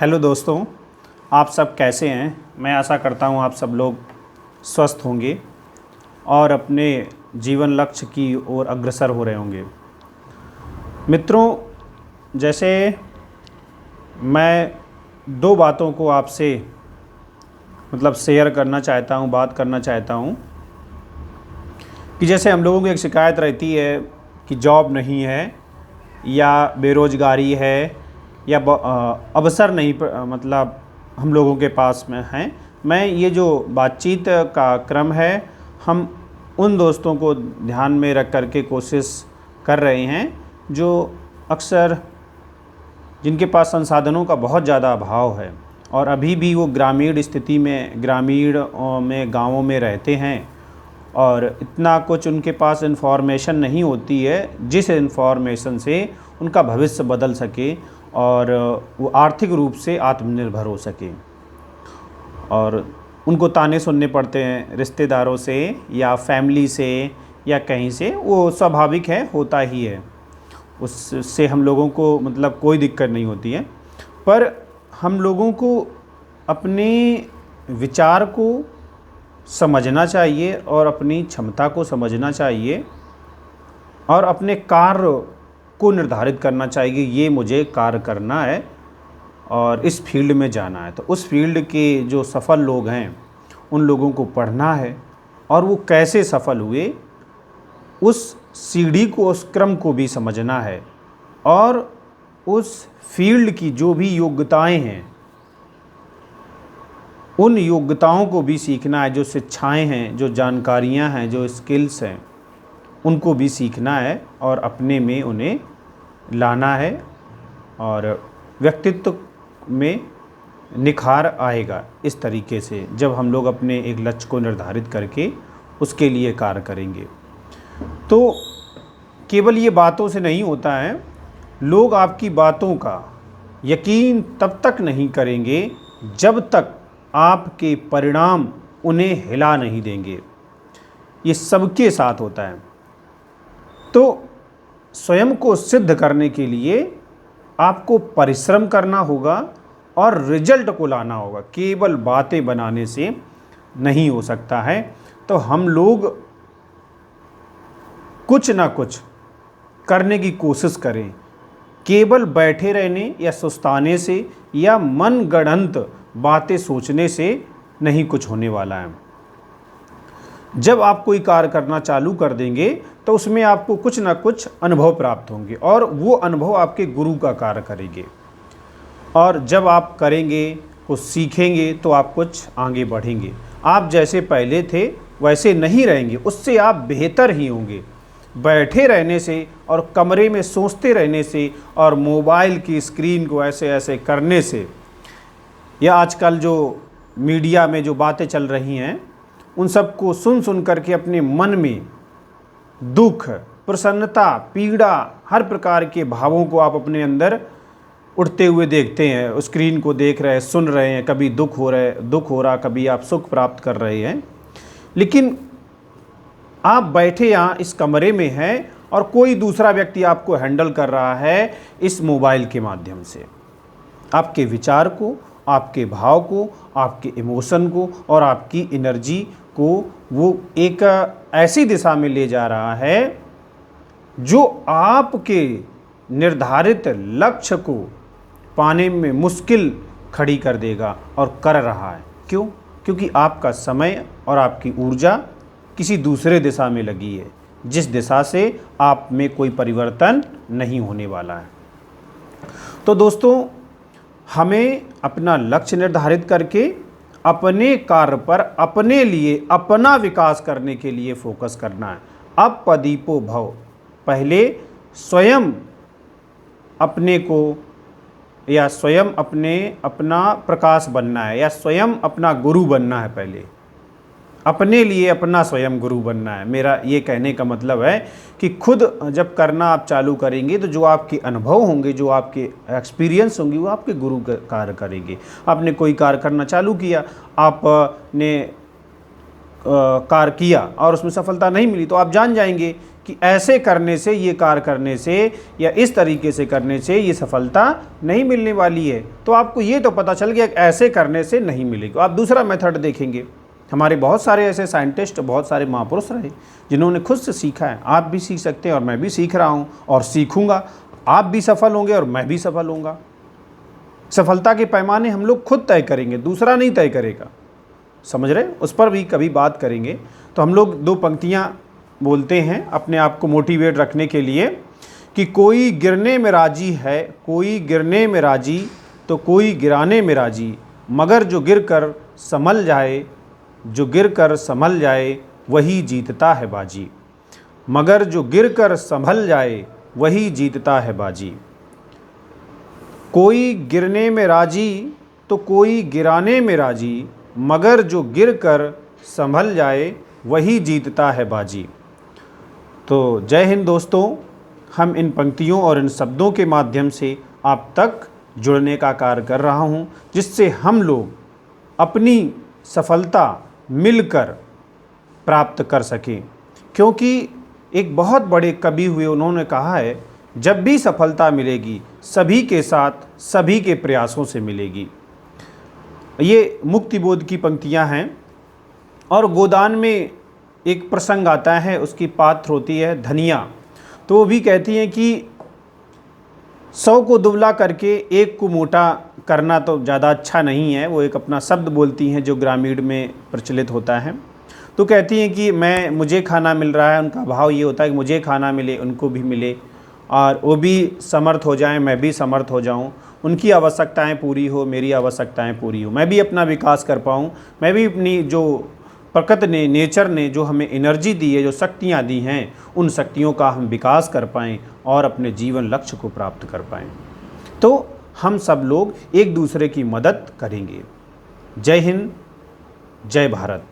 Hello दोस्तों, आप सब कैसे हैं। मैं आशा करता हूं आप सब लोग स्वस्थ होंगे और अपने जीवन लक्ष्य की ओर अग्रसर हो रहे होंगे। मित्रों, जैसे मैं दो बातों को आपसे शेयर करना चाहता हूं, बात करना चाहता हूं कि जैसे हम लोगों की एक शिकायत रहती है कि जॉब नहीं है या बेरोज़गारी है या अवसर नहीं हम लोगों के पास में हैं। मैं ये जो बातचीत का क्रम है, हम उन दोस्तों को ध्यान में रख कर के कोशिश कर रहे हैं जो अक्सर जिनके पास संसाधनों का बहुत ज़्यादा अभाव है और अभी भी वो ग्रामीण में गाँवों में रहते हैं और इतना कुछ उनके पास इन्फॉर्मेशन नहीं होती है जिस इन्फॉर्मेशन से उनका भविष्य बदल सके और वो आर्थिक रूप से आत्मनिर्भर हो सके। और उनको ताने सुनने पड़ते हैं रिश्तेदारों से या फैमिली से या कहीं से, वो स्वाभाविक है, होता ही है। उससे हम लोगों को कोई दिक्कत नहीं होती है, पर हम लोगों को अपने विचार को समझना चाहिए और अपनी क्षमता को समझना चाहिए और अपने कार्य को निर्धारित करना चाहिए। ये मुझे कार्य करना है और इस फील्ड में जाना है, तो उस फील्ड के जो सफल लोग हैं उन लोगों को पढ़ना है और वो कैसे सफल हुए उस सीढ़ी को, उस क्रम को भी समझना है और उस फील्ड की जो भी योग्यताएं हैं उन योग्यताओं को भी सीखना है। जो शिक्षाएं हैं, जो जानकारियां हैं, जो स्किल्स हैं, उनको भी सीखना है और अपने में उन्हें लाना है और व्यक्तित्व में निखार आएगा। इस तरीके से जब हम लोग अपने एक लक्ष्य को निर्धारित करके उसके लिए कार्य करेंगे, तो केवल ये बातों से नहीं होता है। लोग आपकी बातों का यकीन तब तक नहीं करेंगे जब तक आपके परिणाम उन्हें हिला नहीं देंगे। ये सबके साथ होता है। तो स्वयं को सिद्ध करने के लिए आपको परिश्रम करना होगा और रिजल्ट को लाना होगा। केवल बातें बनाने से नहीं हो सकता है। तो हम लोग कुछ ना कुछ करने की कोशिश करें। केवल बैठे रहने या सुस्ताने से या मनगढ़ंत बातें सोचने से नहीं कुछ होने वाला है। जब आप कोई कार्य करना चालू कर देंगे तो उसमें आपको कुछ ना कुछ अनुभव प्राप्त होंगे और वो अनुभव आपके गुरु का कार्य करेंगे। और जब आप करेंगे, कुछ सीखेंगे, तो आप कुछ आगे बढ़ेंगे। आप जैसे पहले थे वैसे नहीं रहेंगे, उससे आप बेहतर ही होंगे। बैठे रहने से और कमरे में सोचते रहने से और मोबाइल की स्क्रीन को ऐसे ऐसे करने से या आजकल जो मीडिया में जो बातें चल रही हैं उन सब को सुन करके अपने मन में दुख, प्रसन्नता, पीड़ा, हर प्रकार के भावों को आप अपने अंदर उठते हुए देखते हैं। स्क्रीन को देख रहे हैं, सुन रहे हैं, कभी दुख हो रहा, कभी आप सुख प्राप्त कर रहे हैं। लेकिन आप बैठे यहाँ इस कमरे में हैं और कोई दूसरा व्यक्ति आपको हैंडल कर रहा है इस मोबाइल के माध्यम से। आपके विचार को, आपके भाव को, आपके इमोशन को और आपकी एनर्जी को वो एक ऐसी दिशा में ले जा रहा है जो आपके निर्धारित लक्ष्य को पाने में मुश्किल खड़ी कर देगा और कर रहा है। क्यों? क्योंकि आपका समय और आपकी ऊर्जा किसी दूसरे दिशा में लगी है, जिस दिशा से आप में कोई परिवर्तन नहीं होने वाला है। तो दोस्तों, हमें अपना लक्ष्य निर्धारित करके अपने कार्य पर, अपने लिए, अपना विकास करने के लिए फोकस करना है। अब पदीपो भव, पहले स्वयं अपने को या स्वयं अपना प्रकाश बनना है या स्वयं अपना गुरु बनना है। पहले अपने लिए अपना स्वयं गुरु बनना है। मेरा ये कहने का मतलब है कि खुद जब करना आप चालू करेंगे तो जो आपके अनुभव होंगे, जो आपके एक्सपीरियंस होंगे, वो आपके गुरु कार्य करेंगे। आपने कोई कार्य करना चालू किया, आपने कार्य किया और उसमें सफलता नहीं मिली, तो आप जान जाएंगे कि ऐसे करने से, ये कार्य करने से या इस तरीके से करने से ये सफलता नहीं मिलने वाली है। तो आपको ये तो पता चल गया कि ऐसे करने से नहीं मिलेगी। आप दूसरा मेथड देखेंगे। हमारे बहुत सारे ऐसे साइंटिस्ट, बहुत सारे महापुरुष रहे जिन्होंने खुद से सीखा है। आप भी सीख सकते हैं और मैं भी सीख रहा हूँ और सीखूंगा। आप भी सफल होंगे और मैं भी सफल होऊंगा। सफलता के पैमाने हम लोग खुद तय करेंगे, दूसरा नहीं तय करेगा। समझ रहे? उस पर भी कभी बात करेंगे। तो हम लोग 2 पंक्तियाँ बोलते हैं अपने आप को मोटिवेट रखने के लिए कि कोई गिरने में राजी है, कोई गिरने में राजी तो कोई गिराने में राजी, मगर जो गिर कर संभल जाए, जो गिर कर संभल जाए वही जीतता है बाजी। मगर जो गिर कर संभल जाए वही जीतता है बाजी। कोई गिरने में राजी तो कोई गिराने में राजी, मगर जो गिर कर संभल जाए वही जीतता है बाजी। तो जय हिंद दोस्तों। हम इन पंक्तियों और इन शब्दों के माध्यम से आप तक जुड़ने का कार्य कर रहा हूँ, जिससे हम लोग अपनी सफलता मिलकर प्राप्त कर सकें। क्योंकि एक बहुत बड़े कवि हुए, उन्होंने कहा है, जब भी सफलता मिलेगी सभी के साथ, सभी के प्रयासों से मिलेगी। ये मुक्तिबोध की पंक्तियाँ हैं। और गोदान में एक प्रसंग आता है, उसकी पात्र होती है धनिया। तो वो भी कहती हैं कि 100 को दुबला करके 1 को मोटा करना तो ज़्यादा अच्छा नहीं है। वो एक अपना शब्द बोलती हैं जो ग्रामीण में प्रचलित होता है। तो कहती हैं कि मुझे खाना मिल रहा है, उनका भाव ये होता है कि मुझे खाना मिले, उनको भी मिले, और वो भी समर्थ हो जाएं, मैं भी समर्थ हो जाऊं, उनकी आवश्यकताएं पूरी हो, मेरी आवश्यकताएं पूरी हो, मैं भी अपना विकास कर पाऊं, मैं भी अपनी जो प्रकृति ने, नेचर ने जो हमें एनर्जी दी है, जो शक्तियां दी हैं, उन शक्तियों का हम विकास कर पाएँ और अपने जीवन लक्ष्य को प्राप्त कर पाएँ। तो हम सब लोग एक दूसरे की मदद करेंगे। जय हिंद, जय भारत।